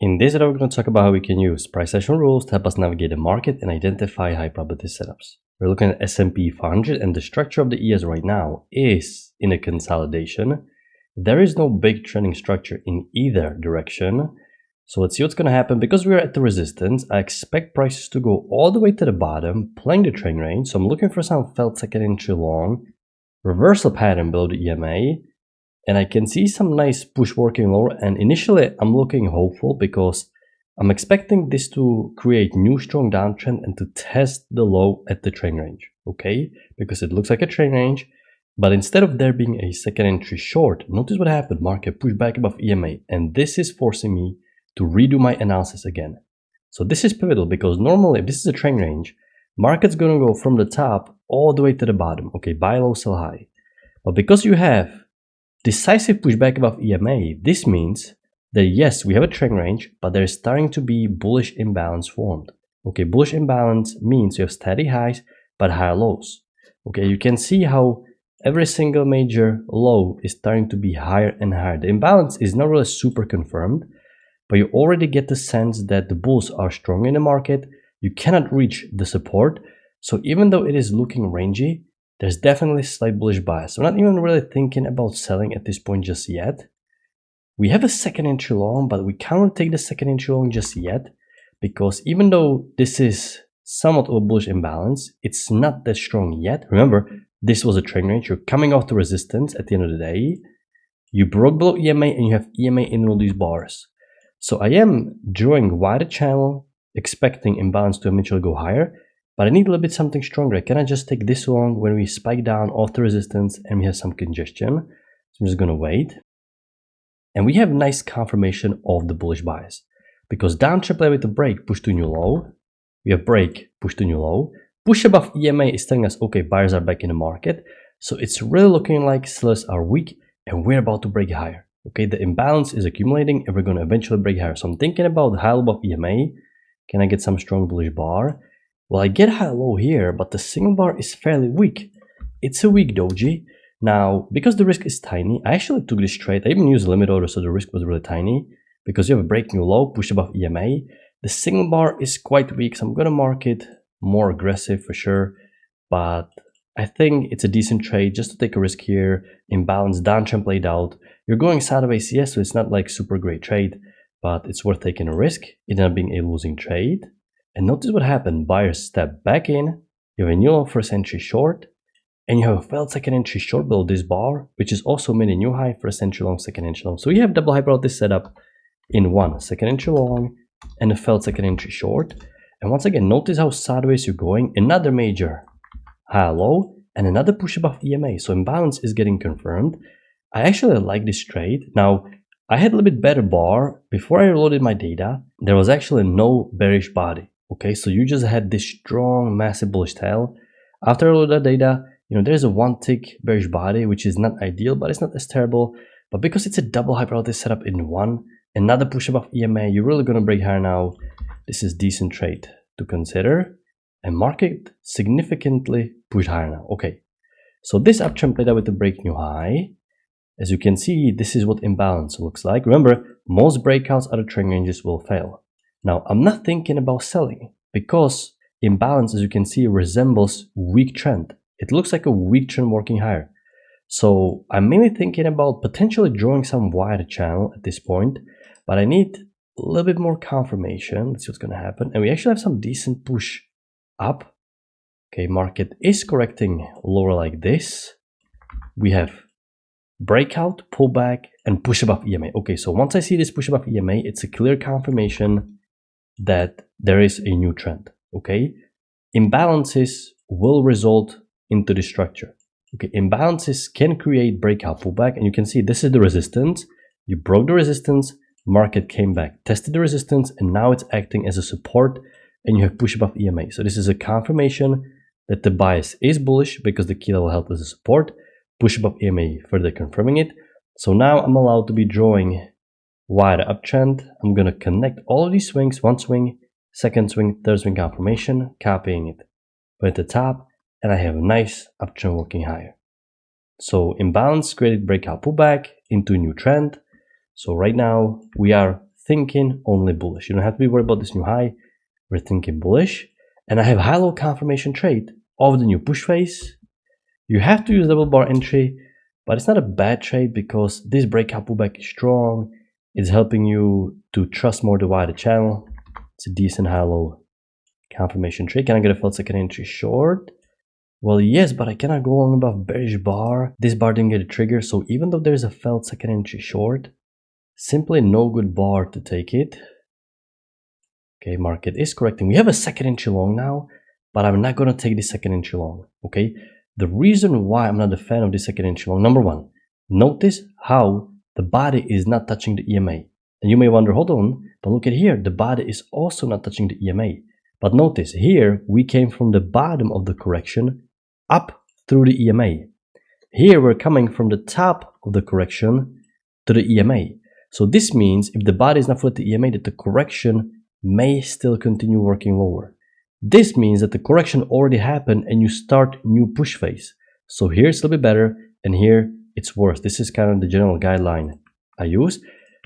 In this video, we're going to talk about how we can use price action rules to help us navigate the market and identify high probability setups. We're looking at S&P 500, and the structure of the ES right now is in a consolidation. There is no big trending structure in either direction. So let's see what's going to happen. Because we're at the resistance, I expect prices to go all the way to the bottom, playing the trend range. So I'm looking for some felt second entry long, reversal pattern below the EMA. And I can see some nice push working lower, and initially I'm looking hopeful because I'm expecting this to create new strong downtrend and to test the low at the trend range, okay? Because it looks like a trend range, but instead of there being a second entry short, notice what happened. Market pushed back above EMA, and this is forcing me to redo my analysis again. So this is pivotal because normally if this is a trend range, market's gonna go from the top all the way to the bottom, okay? Buy low, sell high. But because you have decisive pushback above EMA, this means that yes, we have a trend range, but there's starting to be bullish imbalance formed. Okay, bullish imbalance means you have steady highs but higher lows. Okay, you can see how every single major low is starting to be higher and higher. The imbalance is not really super confirmed, but you already get the sense that the bulls are strong in the market. You cannot reach the support. So even though it is looking rangy, there's definitely slight bullish bias. I'm not even really thinking about selling at this point just yet. We have a second entry long, but we can't take the second entry long just yet because even though this is somewhat of a bullish imbalance, it's not that strong yet. Remember, this was a trend range. You're coming off the resistance at the end of the day. You broke below EMA and you have EMA in all these bars. So I am drawing wider channel, expecting imbalance to eventually go higher. But I need a little bit something stronger. I cannot just take this long when we spike down off the resistance and we have some congestion. So I'm just going to wait. And we have nice confirmation of the bullish bias. Because downtrend play with the break, push to new low. We have break, push to new low. Push above EMA is telling us, okay, buyers are back in the market. So it's really looking like sellers are weak and we're about to break higher. Okay, the imbalance is accumulating and we're going to eventually break higher. So I'm thinking about high low above EMA. Can I get some strong bullish bar? Well, I get high low here, but the signal bar is fairly weak. It's a weak doji. Now, because the risk is tiny, I actually took this trade. I even used a limit order, so the risk was really tiny. Because you have a break new low, push above EMA. The signal bar is quite weak, so I'm going to mark it more aggressive for sure. But I think it's a decent trade just to take a risk here. Imbalance, downtrend played out. You're going sideways, yes, so it's not like super great trade, but it's worth taking a risk. It ended up being a losing trade. And notice what happened. Buyers step back in, you have a new low first entry short, and you have a failed second entry short below this bar, which is also made a new high first entry long, second entry long. So you have double high probability setup in one second entry long and a failed second entry short. And once again, notice how sideways you're going. Another major high low and another push above EMA. So imbalance is getting confirmed. I actually like this trade. Now, I had a little bit better bar. Before I reloaded my data, there was actually no bearish body. Okay, so you just had this strong, massive bullish tail. After I load that data, there's a one tick bearish body, which is not ideal, but it's not as terrible. But because it's a double high probability setup in one, another push above EMA, you're really going to break higher now. This is decent trade to consider. And market significantly pushed higher now. Okay, so this uptrend played out with the break new high. As you can see, this is what imbalance looks like. Remember, most breakouts out of trend ranges will fail. Now, I'm not thinking about selling because imbalance, as you can see, resembles weak trend. It looks like a weak trend working higher. So I'm mainly thinking about potentially drawing some wider channel at this point, but I need a little bit more confirmation. Let's see what's going to happen. And we actually have some decent push up. Okay, market is correcting lower like this. We have breakout, pullback, and push above EMA. Okay, so once I see this push above EMA, it's a clear confirmation that there is a new trend. Okay, imbalances will result into the structure. Okay, imbalances can create breakout, pullback, and you can see this is the resistance. You broke the resistance, market came back, tested the resistance, and now it's acting as a support, and you have push above EMA. So this is a confirmation that the bias is bullish because the key level held as a support. Push above EMA further confirming it. So now I'm allowed to be drawing wider uptrend. I'm going to connect all of these swings, one swing, second swing, third swing confirmation, copying it, put it at the top, and I have a nice uptrend working higher. So imbalance created breakout pullback into a new trend. So right now we are thinking only bullish. You don't have to be worried about this new high. We're thinking bullish. And I have high-low confirmation trade of the new push phase. You have to use double bar entry, but it's not a bad trade because this breakout pullback is strong. It's helping you to trust more the wider channel. It's a decent high-low confirmation trade. Can I get a failed second entry short? Well, yes, but I cannot go long above bearish bar. This bar didn't get a trigger, so even though there's a failed second entry short, simply no good bar to take it. Okay, market is correcting. We have a second entry long now, but I'm not going to take this second entry long, okay? The reason why I'm not a fan of this second entry long, number one, notice how the body is not touching the EMA. And you may wonder, hold on, but look at here, the body is also not touching the EMA. But notice here, we came from the bottom of the correction up through the EMA. Here we're coming from the top of the correction to the EMA. So this means if the body is not full at the EMA, that the correction may still continue working lower. This means that the correction already happened and you start new push phase. So here it's a little bit better and here it's worse. This is kind of the general guideline I use,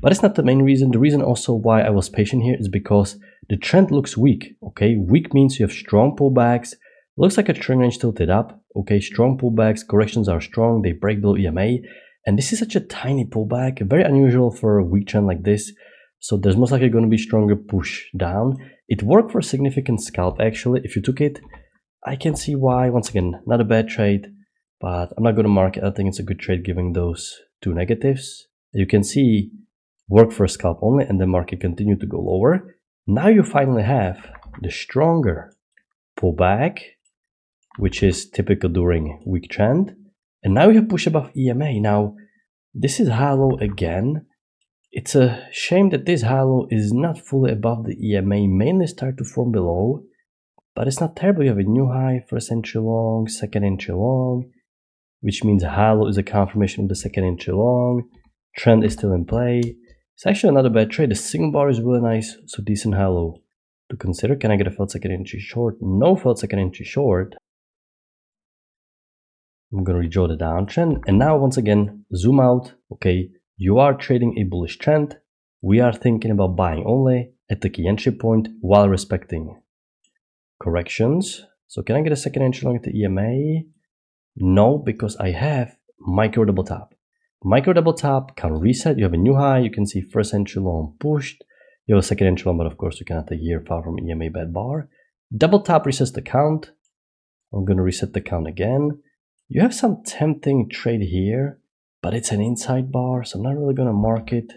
but it's not the main reason. The reason also why I was patient here is because the trend looks weak. Okay, weak means you have strong pullbacks. Looks like a trend range tilted up. Okay, strong pullbacks, corrections are strong, they break below EMA. And this is such a tiny pullback, very unusual for a weak trend like this. So there's most likely going to be stronger push down. It worked for a significant scalp actually. If you took it, I can see why. Once again, not a bad trade, but I'm not going to mark it. I think it's a good trade given those two negatives. You can see work for a scalp only and the market continued to go lower. Now you finally have the stronger pullback, which is typical during weak trend. And now you have push above EMA. Now, this is high-low again. It's a shame that this high-low is not fully above the EMA, mainly start to form below. But it's not terrible. You have a new high, first entry long, second entry long, which means high-low is a confirmation of the second entry long. Trend is still in play. It's actually not a bad trade. The single bar is really nice, so decent high-low to consider. Can I get a failed second entry short? No failed second entry short. I'm going to redraw the downtrend. And now once again, zoom out. Okay, you are trading a bullish trend. We are thinking about buying only at the key entry point while respecting corrections. So can I get a second entry long at the EMA? No, because I have micro double top. Micro double top can reset. You have a new high. You can see first entry long pushed. You have a second entry long, but of course you cannot take here far from EMA bad bar. Double top resets the count. I'm going to reset the count again. You have some tempting trade here, but it's an inside bar, so I'm not really going to mark it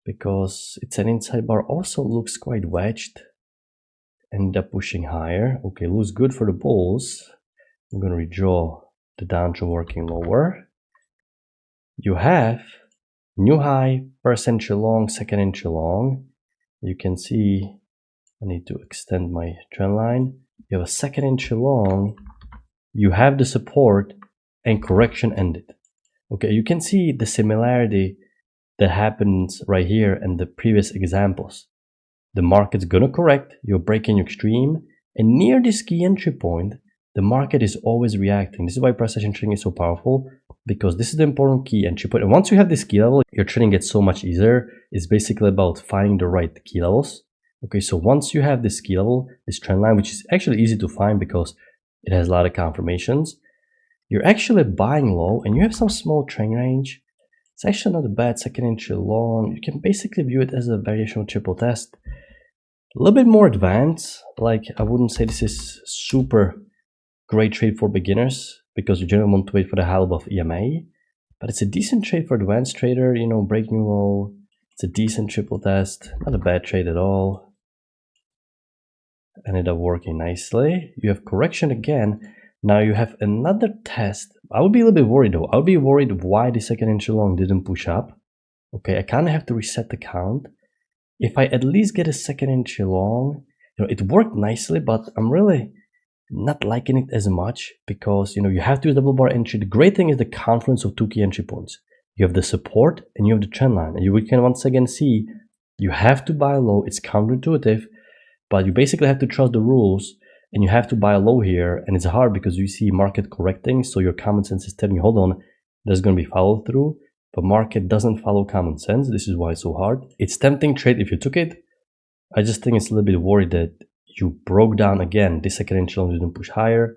because it's an inside bar. Also looks quite wedged. End up pushing higher. Okay, looks good for the bulls. I'm going to redraw the downtrend working lower. You have new high, first entry long, second entry long. You can see I need to extend my trend line. You have a second entry long. You have the support and correction ended. Okay, you can see the similarity that happens right here in the previous examples. The market's gonna correct, you're breaking your extreme, and near this key entry point, the market is always reacting. This is why price action trading is so powerful, because this is the important key entry point. And once you have this key level, your trading gets so much easier. It's basically about finding the right key levels. Okay, so once you have this key level, this trend line, which is actually easy to find because it has a lot of confirmations, you're actually buying low and you have some small trend range. It's actually not a bad second entry long. You can basically view it as a variational triple test. A little bit more advanced. Like, I wouldn't say this is super great trade for beginners because you generally want to wait for the high above EMA. But it's a decent trade for advanced trader, you know, break new low. It's a decent triple test. Not a bad trade at all. Ended up working nicely. You have correction again. Now you have another test. I would be a little bit worried though. I would be worried why the second entry long didn't push up. Okay, I kind of have to reset the count. If I at least get a second entry long, you know, it worked nicely, but I'm really not liking it as much because, you know, you have to use double bar entry. The great thing is the confluence of two key entry points. You have the support and you have the trend line. And you can once again see you have to buy low. It's counterintuitive, but you basically have to trust the rules and you have to buy low here. And it's hard because you see market correcting. So your common sense is telling you, hold on, there's going to be follow through. but market doesn't follow common sense. This is why it's so hard. It's tempting trade if you took it. I just think it's a little bit worried that you broke down again. This second entry long didn't push higher.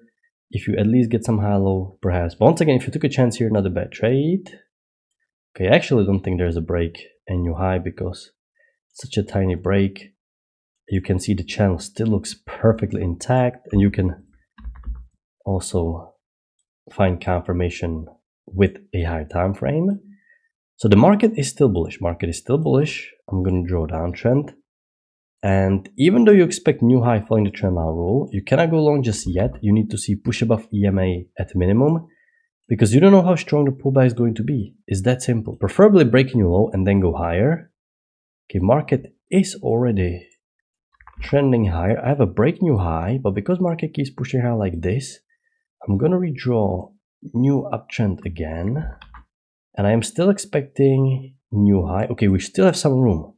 If you at least get some high low, perhaps. But once again, if you took a chance here, not a bad trade. Okay, I actually don't think there's a break and new high because such a tiny break. You can see the channel still looks perfectly intact, and you can also find confirmation with a higher time frame. So the market is still bullish. Market is still bullish. I'm going to draw a downtrend. And even though you expect new high following the trend line rule, you cannot go long just yet. You need to see push above EMA at minimum because you don't know how strong the pullback is going to be. It's that simple. Preferably break new low and then go higher. Okay, market is already trending higher. I have a break new high, but because market keeps pushing higher like this, I'm going to redraw new uptrend again. And I am still expecting new high. Okay, we still have some room.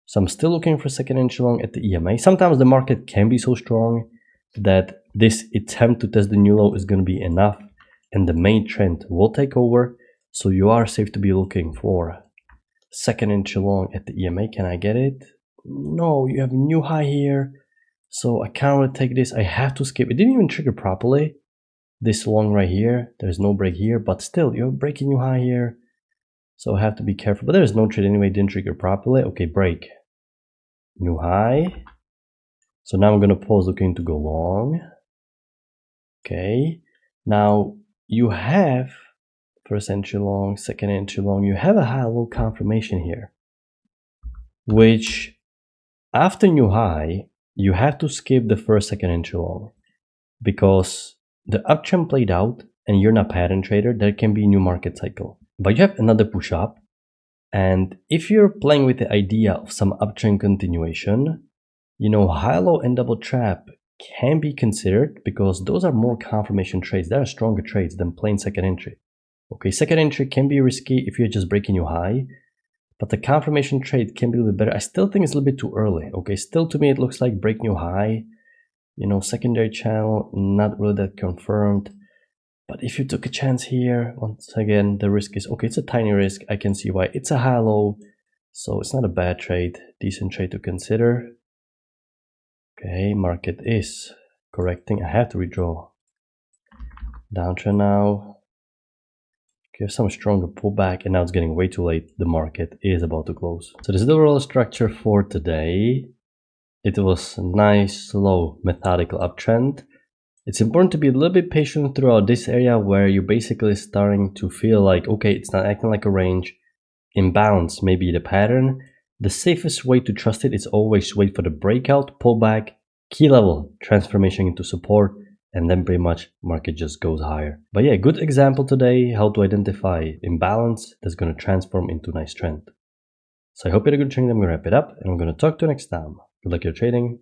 So I'm still looking for second entry long at the EMA. Sometimes the market can be so strong that this attempt to test the new low is going to be enough and the main trend will take over. So you are safe to be looking for second entry long at the EMA. Can I get it? No, you have a new high here. So I can't really take this. I have to skip. It didn't even trigger properly. This long right here. There's no break here, but still you're breaking new high here. So I have to be careful, but there's no trade anyway, didn't trigger properly. Okay, break. New high. So now I'm going to pause looking to go long. Okay. Now you have first entry long, second entry long. You have a high low confirmation here, which after new high, you have to skip the first, second entry long because the uptrend played out and you're not a pattern trader. There can be a new market cycle. But you have another push up, and if you're playing with the idea of some uptrend continuation, you know, high low and double trap can be considered because those are more confirmation trades. They are stronger trades than plain second entry. Okay, second entry can be risky if you're just breaking your high, but the confirmation trade can be a little bit better. I still think it's a little bit too early. Okay, still to me it looks like break new high. You know, secondary channel, not really that confirmed. But if you took a chance here, once again, the risk is, okay, it's a tiny risk. I can see why. It's a high low, so it's not a bad trade. Decent trade to consider. Okay, market is correcting. I have to redraw. Downtrend now. Okay, some stronger pullback, and now it's getting way too late. The market is about to close. So this is the overall structure for today. It was a nice, slow, methodical uptrend. It's important to be a little bit patient throughout this area where you're basically starting to feel like, okay, it's not acting like a range. Imbalance may be the pattern. The safest way to trust it is always wait for the breakout, pullback, key level, transformation into support, and then pretty much market just goes higher. But yeah, good example today, how to identify imbalance that's going to transform into a nice trend. So I hope you had a good trading. I'm going to wrap it up and I'm going to talk to you next time. Good luck your trading.